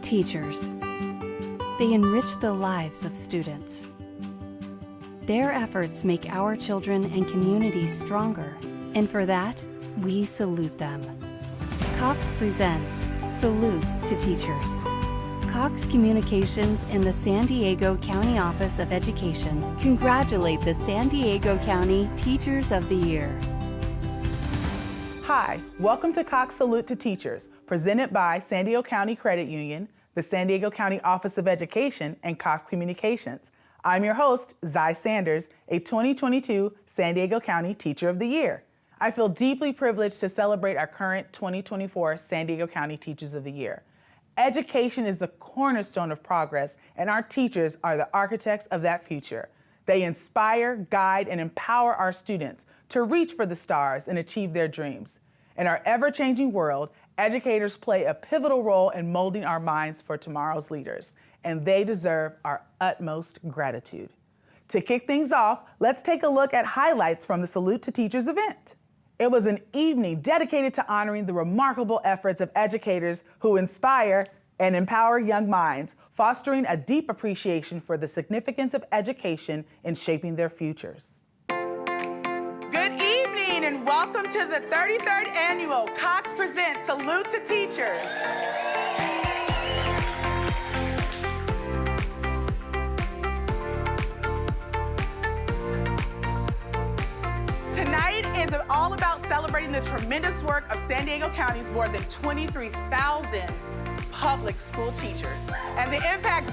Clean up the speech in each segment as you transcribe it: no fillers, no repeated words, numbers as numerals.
Teachers. They enrich the lives of students. Their efforts make our children and communities stronger, and for that, we salute them. Cox Presents Salute to Teachers. Cox Communications and the San Diego County Office of Education congratulate the San Diego County Teachers of the Year. Hi, welcome to Cox Salute to Teachers, presented by San Diego County Credit Union, the San Diego County Office of Education, and Cox Communications. I'm your host, Xye Sanders, a 2022 San Diego County Teacher of the Year. I feel deeply privileged to celebrate our current 2024 San Diego County Teachers of the Year. Education is the cornerstone of progress, and our teachers are the architects of that future. They inspire, guide, and empower our students to reach for the stars and achieve their dreams. In our ever-changing world, educators play a pivotal role in molding our minds for tomorrow's leaders, and they deserve our utmost gratitude. To kick things off, let's take a look at highlights from the Salute to Teachers event. It was an evening dedicated to honoring the remarkable efforts of educators who inspire and empower young minds, fostering a deep appreciation for the significance of education in shaping their futures. Good evening and welcome to the 33rd Annual Cox Presents Salute to Teachers. Tonight is all about celebrating the tremendous work of San Diego County's more than 23,000 public school teachers and the impact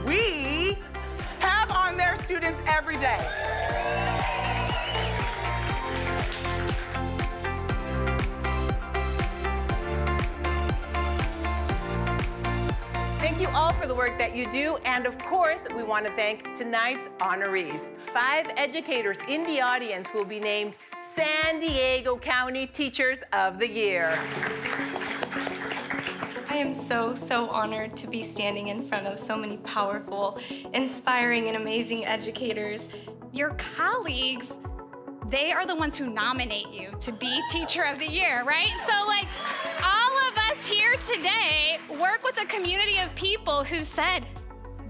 we have on their students every day. Thank you all for the work that you do, and of course, we want to thank tonight's honorees. 5 educators in the audience will be named San Diego County Teachers of the Year. I am so honored to be standing in front of so many powerful, inspiring, and amazing educators. Your colleagues, they are the ones who nominate you to be Teacher of the Year, right? So all of us here today work with a community of people who said,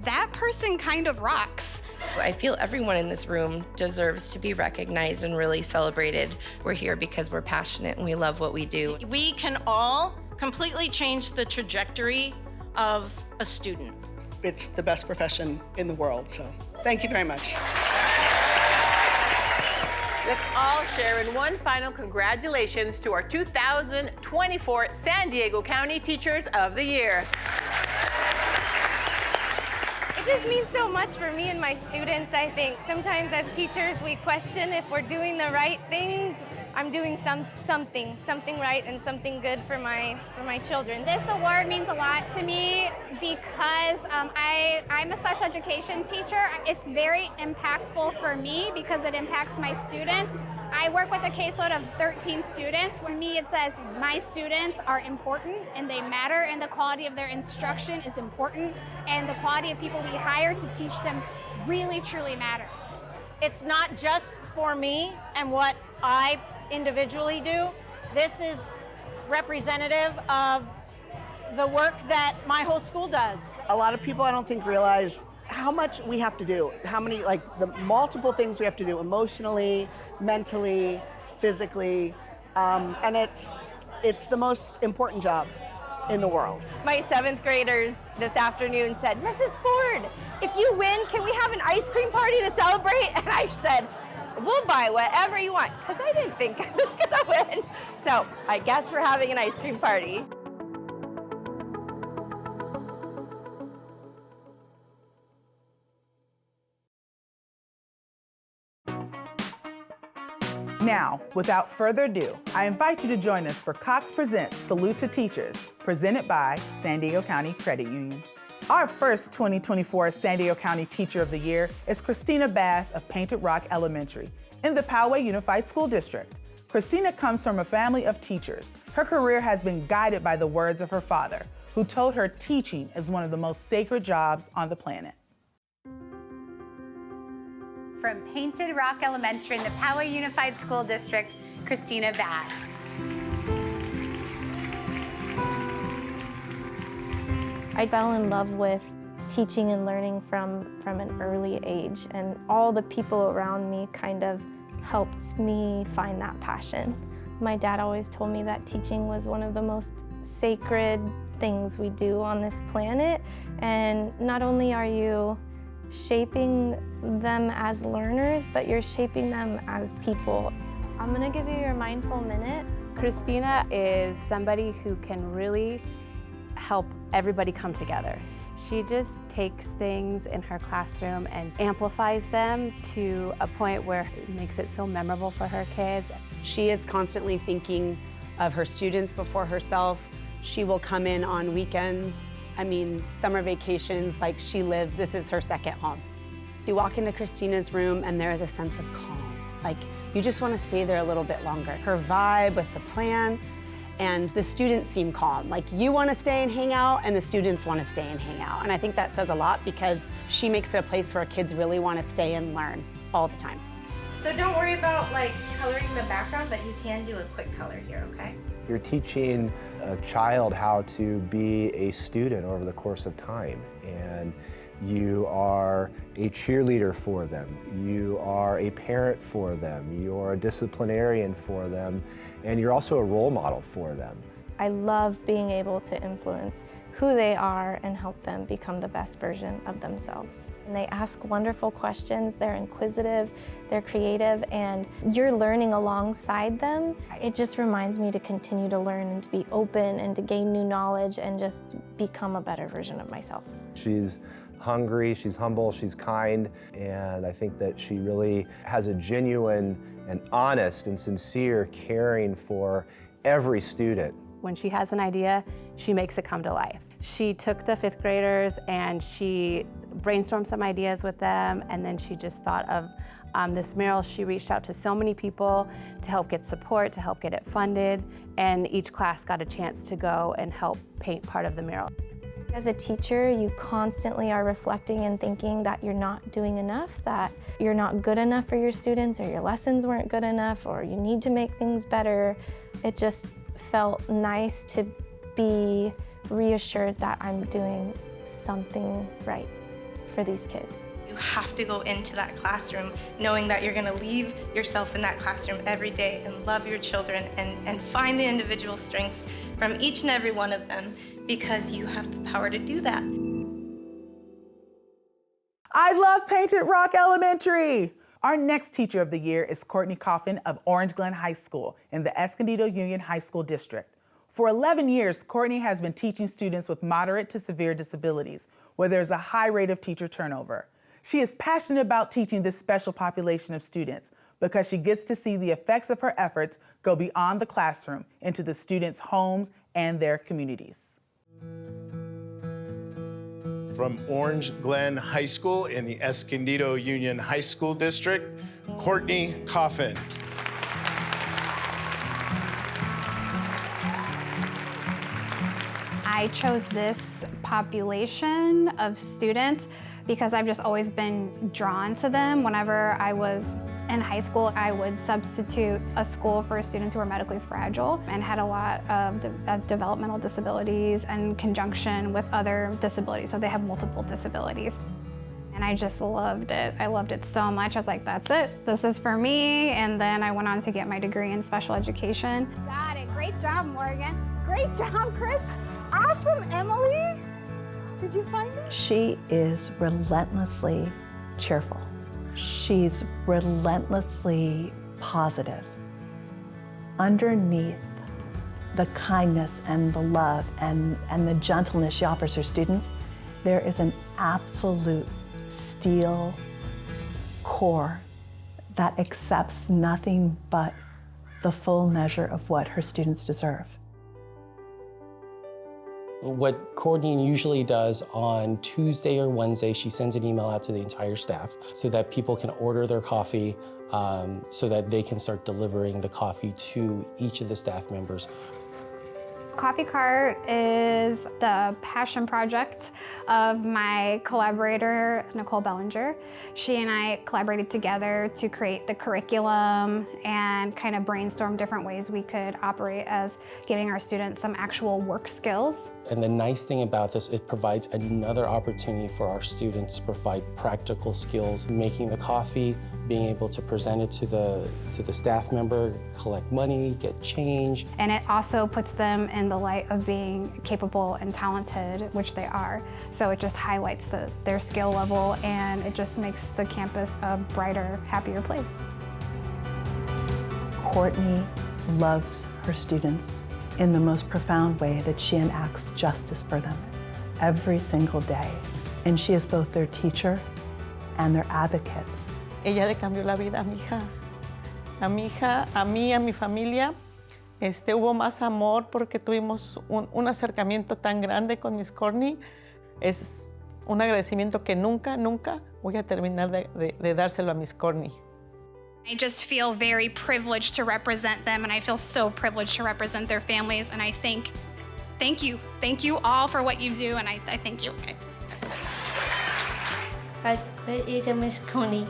that person kind of rocks. I feel everyone in this room deserves to be recognized and really celebrated. We're here because we're passionate and we love what we do. We can all completely change the trajectory of a student. It's the best profession in the world, so thank you very much. Let's all share in one final congratulations to our 2024 San Diego County Teachers of the Year. It just means so much for me and my students, I think. Sometimes as teachers, we question if we're doing the right thing. I'm doing something right and something good for my children. This award means a lot to me because I'm a special education teacher. It's very impactful for me because it impacts my students. I work with a caseload of 13 students. To me, it says my students are important and they matter, and the quality of their instruction is important, and the quality of people we hire to teach them really, truly matters. It's not just for me and what I individually do. This is representative of the work that my whole school does. A lot of people I don't think realize how much we have to do, how many, the multiple things we have to do emotionally, mentally, physically, and it's the most important job in the world. My 7th graders this afternoon said, Mrs. Ford, if you win, can we have an ice cream party to celebrate? And I said, we'll buy whatever you want, because I didn't think I was gonna win. So I guess we're having an ice cream party. Now, without further ado, I invite you to join us for Cox Presents Salute to Teachers, presented by San Diego County Credit Union. Our first 2024 San Diego County Teacher of the Year is Christina Bass of Painted Rock Elementary in the Poway Unified School District. Christina comes from a family of teachers. Her career has been guided by the words of her father, who told her teaching is one of the most sacred jobs on the planet. From Painted Rock Elementary in the Poway Unified School District, Christina Bass. I fell in love with teaching and learning from an early age, and all the people around me kind of helped me find that passion. My dad always told me that teaching was one of the most sacred things we do on this planet, and not only are you shaping them as learners, but you're shaping them as people. I'm gonna give you your mindful minute. Christina is somebody who can really help everybody come together. She just takes things in her classroom and amplifies them to a point where it makes it so memorable for her kids. She is constantly thinking of her students before herself. She will come in on weekends. I mean, summer vacations, like this is her second home. You walk into Christina's room and there is a sense of calm. Like, you just want to stay there a little bit longer. Her vibe with the plants, and the students seem calm. Like, you want to stay and hang out, and the students want to stay and hang out. And I think that says a lot because she makes it a place where kids really want to stay and learn all the time. So don't worry about coloring the background, but you can do a quick color here, okay? You're teaching a child how to be a student over the course of time, and you are a cheerleader for them, you are a parent for them, you're a disciplinarian for them, and you're also a role model for them. I love being able to influence who they are and help them become the best version of themselves. And they ask wonderful questions, they're inquisitive, they're creative, and you're learning alongside them. It just reminds me to continue to learn and to be open and to gain new knowledge and just become a better version of myself. She's hungry, she's humble, she's kind, and I think that she really has a genuine and honest and sincere caring for every student. When she has an idea, she makes it come to life. She took the 5th graders and she brainstormed some ideas with them, and then she just thought of this mural. She reached out to so many people to help get support, to help get it funded, and each class got a chance to go and help paint part of the mural. As a teacher, you constantly are reflecting and thinking that you're not doing enough, that you're not good enough for your students, or your lessons weren't good enough, or you need to make things better. It just felt nice to be reassured that I'm doing something right for these kids. You have to go into that classroom knowing that you're going to leave yourself in that classroom every day and love your children and find the individual strengths from each and every one of them, because you have the power to do that. I love Painted Rock Elementary. Our next Teacher of the Year is Courtney Coffin of Orange Glen High School in the Escondido Union High School District. For 11 years, Courtney has been teaching students with moderate to severe disabilities, where there's a high rate of teacher turnover. She is passionate about teaching this special population of students because she gets to see the effects of her efforts go beyond the classroom into the students' homes and their communities. From Orange Glen High School in the Escondido Union High School District, Courtney Coffin. I chose this population of students because I've just always been drawn to them. Whenever I was in high school, I would substitute a school for students who were medically fragile and had a lot of developmental disabilities in conjunction with other disabilities. So they have multiple disabilities. And I just loved it. I loved it so much. I was like, that's it. This is for me. And then I went on to get my degree in special education. Got it. Great job, Morgan. Great job, Chris. Awesome, Emily. Did you find it? She is relentlessly cheerful. She's relentlessly positive. Underneath the kindness and the love and the gentleness she offers her students, there is an absolute steel core that accepts nothing but the full measure of what her students deserve. What Courtney usually does on Tuesday or Wednesday, she sends an email out to the entire staff so that people can order their coffee so that they can start delivering the coffee to each of the staff members. Coffee Cart is was the passion project of my collaborator, Nicole Bellinger. She and I collaborated together to create the curriculum and kind of brainstorm different ways we could operate as giving our students some actual work skills. And the nice thing about this, it provides another opportunity for our students to provide practical skills, making the coffee, being able to present it to the staff member, collect money, get change. And it also puts them in the light of being capable and talented, which they are. So it just highlights their skill level, and it just makes the campus a brighter, happier place. Courtney loves her students in the most profound way that she enacts justice for them every single day. And she is both their teacher and their advocate. Ella le cambió la vida a mi hija. A mi hija, a mí, a mi familia. Hubo más amor porque tuvimos un acercamiento tan grande con Miss Courtney. Es un agradecimiento que nunca, nunca voy a terminar de dárselo a Miss Courtney. I just feel very privileged to represent them, and I feel so privileged to represent their families, and I thank you. Thank you all for what you do, and I thank you. Hi, Miss Courtney.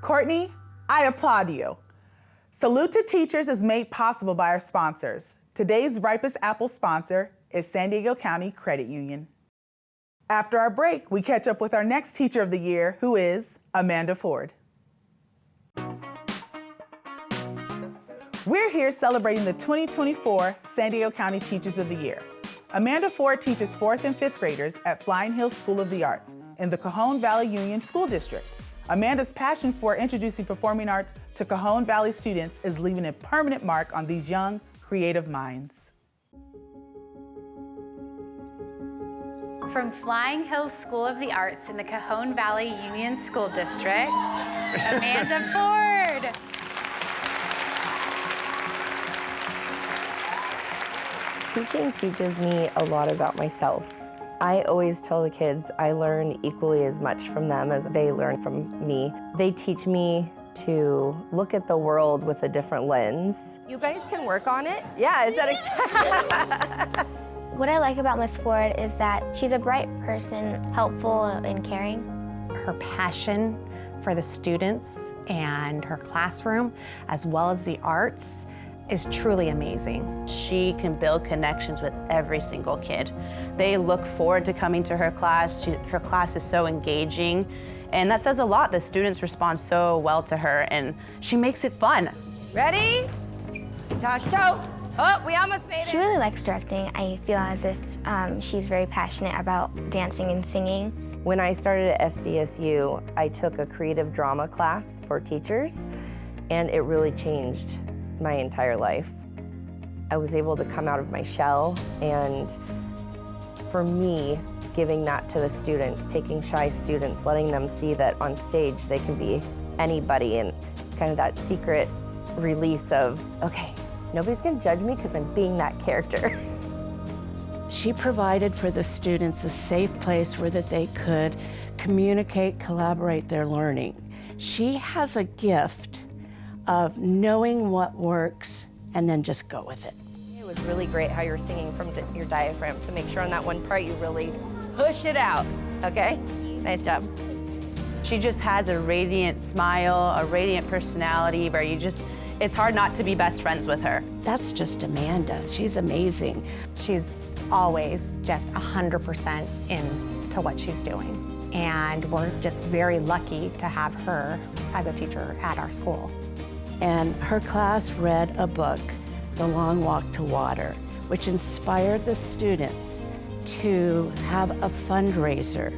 Courtney, I applaud you. Salute to Teachers is made possible by our sponsors. Today's Ripest Apple sponsor is San Diego County Credit Union. After our break, we catch up with our next Teacher of the Year, who is Amanda Ford. We're here celebrating the 2024 San Diego County Teachers of the Year. Amanda Ford teaches 4th and 5th graders at Flying Hills School of the Arts in the Cajon Valley Union School District. Amanda's passion for introducing performing arts to Cajon Valley students is leaving a permanent mark on these young, creative minds. From Flying Hills School of the Arts in the Cajon Valley Union School District, Amanda Ford. Teaching teaches me a lot about myself. I always tell the kids I learn equally as much from them as they learn from me. They teach me to look at the world with a different lens. You guys can work on it? Yeah, is that What I like about Miss Ford is that she's a bright person, helpful and caring. Her passion for the students and her classroom, as well as the arts, is truly amazing. She can build connections with every single kid. They look forward to coming to her class. Her class is so engaging, and that says a lot. The students respond so well to her, and she makes it fun. Ready? Toe. Oh, we almost made it. She really likes directing. I feel as if she's very passionate about dancing and singing. When I started at SDSU, I took a creative drama class for teachers, and it really changed my entire life. I was able to come out of my shell, and for me, giving that to the students, taking shy students, letting them see that on stage they can be anybody, and it's kind of that secret release of, okay, nobody's gonna judge me because I'm being that character. She provided for the students a safe place where that they could communicate, collaborate their learning. She has a gift of knowing what works and then just go with it. It was really great how you were singing from your diaphragm, so make sure on that one part you really push it out, okay? Nice job. She just has a radiant smile, a radiant personality where it's hard not to be best friends with her. That's just Amanda. She's amazing. She's always just 100% into what she's doing. And we're just very lucky to have her as a teacher at our school. And her class read a book, The Long Walk to Water, which inspired the students to have a fundraiser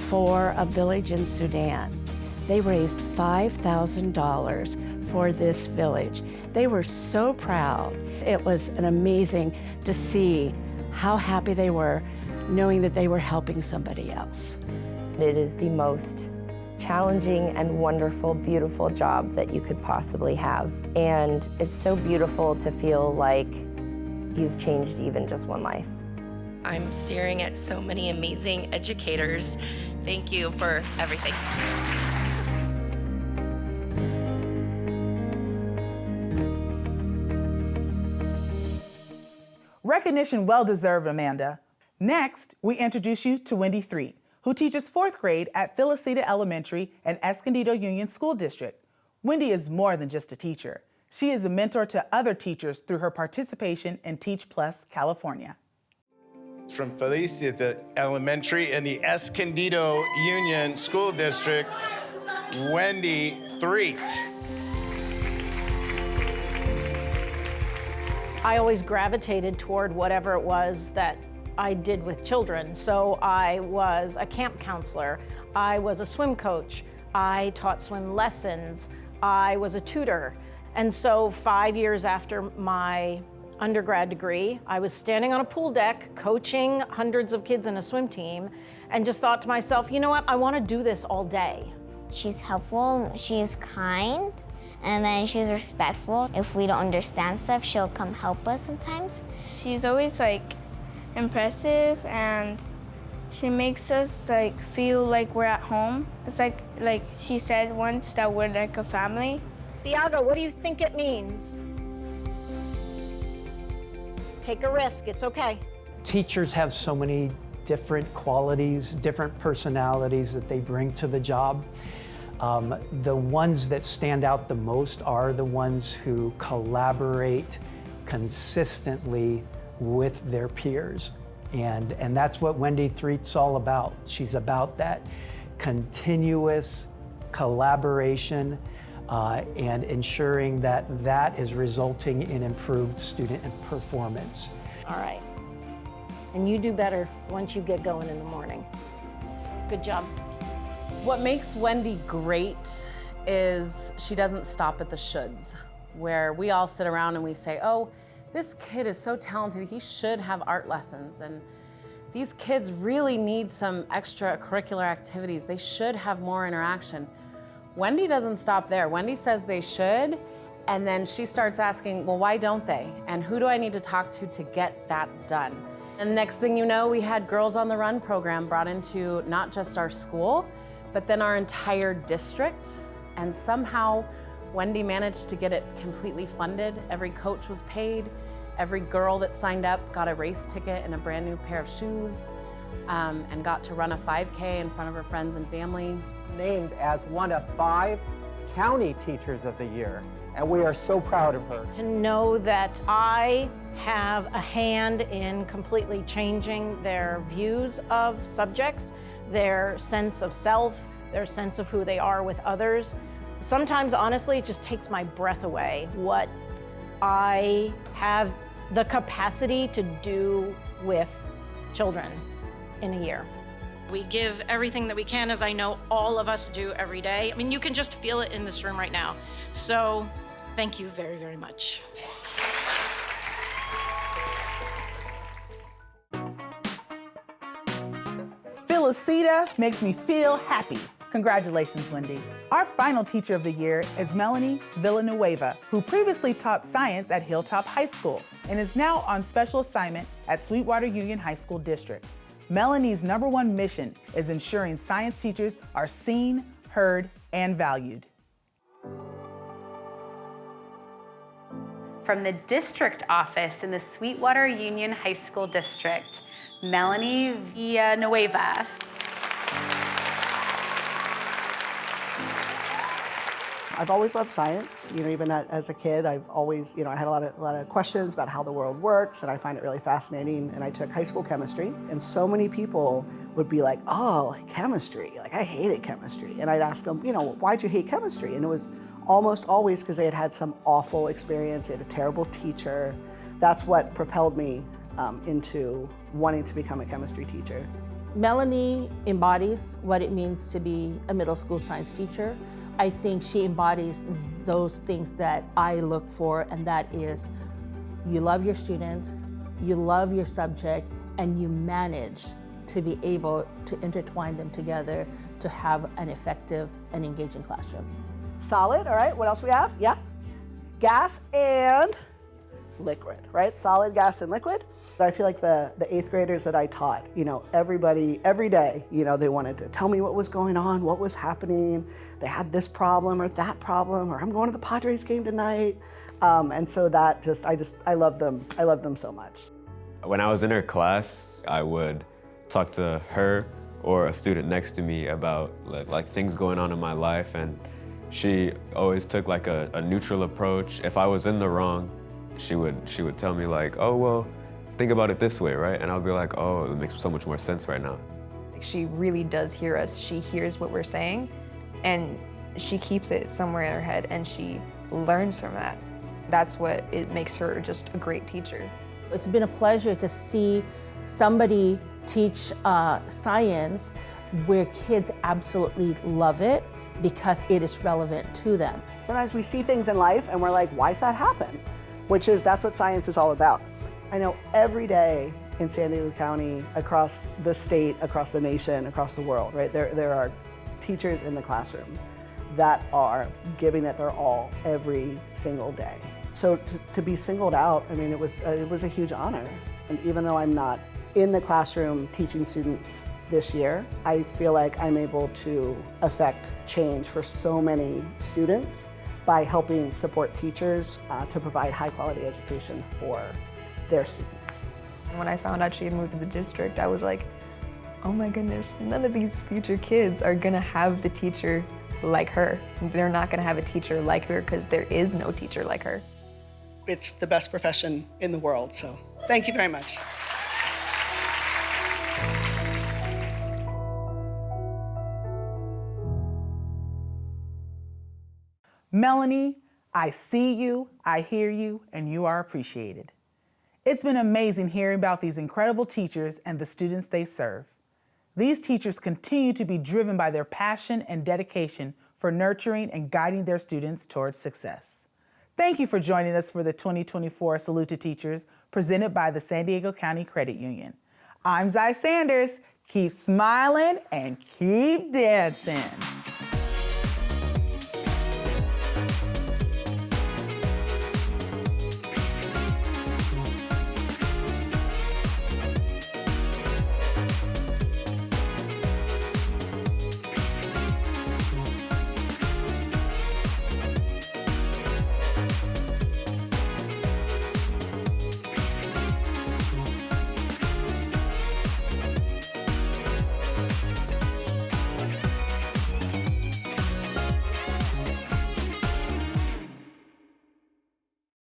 for a village in Sudan. They raised $5,000 for this village. They were so proud. It was an amazing to see how happy they were knowing that they were helping somebody else. It is the most challenging and wonderful, beautiful job that you could possibly have. And it's so beautiful to feel like you've changed even just one life. I'm staring at so many amazing educators. Thank you for everything. Recognition well deserved, Amanda. Next, we introduce you to Wendy Threet, who teaches 4th grade at Felicita Elementary and Escondido Union School District. Wendy is more than just a teacher. She is a mentor to other teachers through her participation in Teach Plus California. From Felicita Elementary in the Escondido Union School District, Wendy Threet. I always gravitated toward whatever it was that I did with children. So I was a camp counselor, I was a swim coach, I taught swim lessons, I was a tutor. And so 5 years after my undergrad degree, I was standing on a pool deck coaching hundreds of kids in a swim team and just thought to myself, you know what, I want to do this all day. She's helpful, she's kind, and then she's respectful. If we don't understand stuff, she'll come help us sometimes. She's always impressive, and she makes us feel like we're at home. It's like she said once that we're like a family. Thiago, what do you think it means? Take a risk, it's okay. Teachers have so many different qualities, different personalities that they bring to the job. The ones that stand out the most are the ones who collaborate consistently with their peers. And that's what Wendy Threet's all about. She's about that continuous collaboration and ensuring that that is resulting in improved student performance. All right. And you do better once you get going in the morning. Good job. What makes Wendy great is she doesn't stop at the shoulds, where we all sit around and we say, oh, this kid is so talented, he should have art lessons. And these kids really need some extracurricular activities. They should have more interaction. Wendy doesn't stop there. Wendy says they should, and then she starts asking, well, why don't they? And who do I need to talk to get that done? And next thing you know, we had Girls on the Run program brought into not just our school, but then our entire district. And somehow Wendy managed to get it completely funded. Every coach was paid. Every girl that signed up got a race ticket and a brand new pair of shoes, and got to run a 5K in front of her friends and family. Named as one of 5 County Teachers of the Year, and we are so proud of her. To know that I have a hand in completely changing their views of subjects, their sense of self, their sense of who they are with others. Sometimes, honestly, it just takes my breath away what I have the capacity to do with children in a year. We give everything that we can, as I know all of us do every day. I mean, you can just feel it in this room right now. So thank you very, very much. Felicita makes me feel happy. Congratulations, Wendy. Our final teacher of the year is Melanie Villanueva, who previously taught science at Hilltop High School and is now on special assignment at Sweetwater Union High School District. Melanie's #1 mission is ensuring science teachers are seen, heard, and valued. From the district office in the Sweetwater Union High School District, Melanie Villanueva. I've always loved science. Even as a kid, I've always, I had a lot of questions about how the world works, and I find it really fascinating. And I took high school chemistry, and so many people would be like, "Oh, chemistry! I hated chemistry." And I'd ask them, "Why'd you hate chemistry?" And it was almost always because they had had some awful experience. They had a terrible teacher. That's what propelled me into wanting to become a chemistry teacher. Melanie embodies what it means to be a middle school science teacher. I think she embodies those things that I look for, and that is you love your students, you love your subject, and you manage to be able to intertwine them together to have an effective and engaging classroom. Solid, all right, what else we have? Yeah? Gas and liquid, right? Solid, gas, and liquid. But I feel like the 8th graders that I taught, everybody, every day, they wanted to tell me what was going on, what was happening. They had this problem or that problem, or I'm going to the Padres game tonight. And so that I love them. I love them so much. When I was in her class, I would talk to her or a student next to me about like things going on in my life, and she always took like a neutral approach. If I was in the wrong, she would tell me like, oh, well, think about it this way, right? And I'll be like, oh, it makes so much more sense right now. She really does hear us. She hears what we're saying, and she keeps it somewhere in her head, and she learns from that. That's what it makes her just a great teacher. It's been a pleasure to see somebody teach science where kids absolutely love it because it is relevant to them. Sometimes we see things in life and we're like, why's that happen? That's what science is all about. I know every day in San Diego County, across the state, across the nation, across the world, right? There are teachers in the classroom that are giving it their all every single day. So to be singled out, I mean, it was a huge honor. And even though I'm not in the classroom teaching students this year, I feel like I'm able to affect change for so many students by helping support teachers to provide high quality education for their students. When I found out she had moved to the district, I was like, oh my goodness, none of these future kids are gonna have the teacher like her. They're not gonna have a teacher like her because there is no teacher like her. It's the best profession in the world, so thank you very much. Melanie, I see you, I hear you, and you are appreciated. It's been amazing hearing about these incredible teachers and the students they serve. These teachers continue to be driven by their passion and dedication for nurturing and guiding their students towards success. Thank you for joining us for the 2024 Salute to Teachers presented by the San Diego County Credit Union. I'm Xye Sanders. Keep smiling and keep dancing.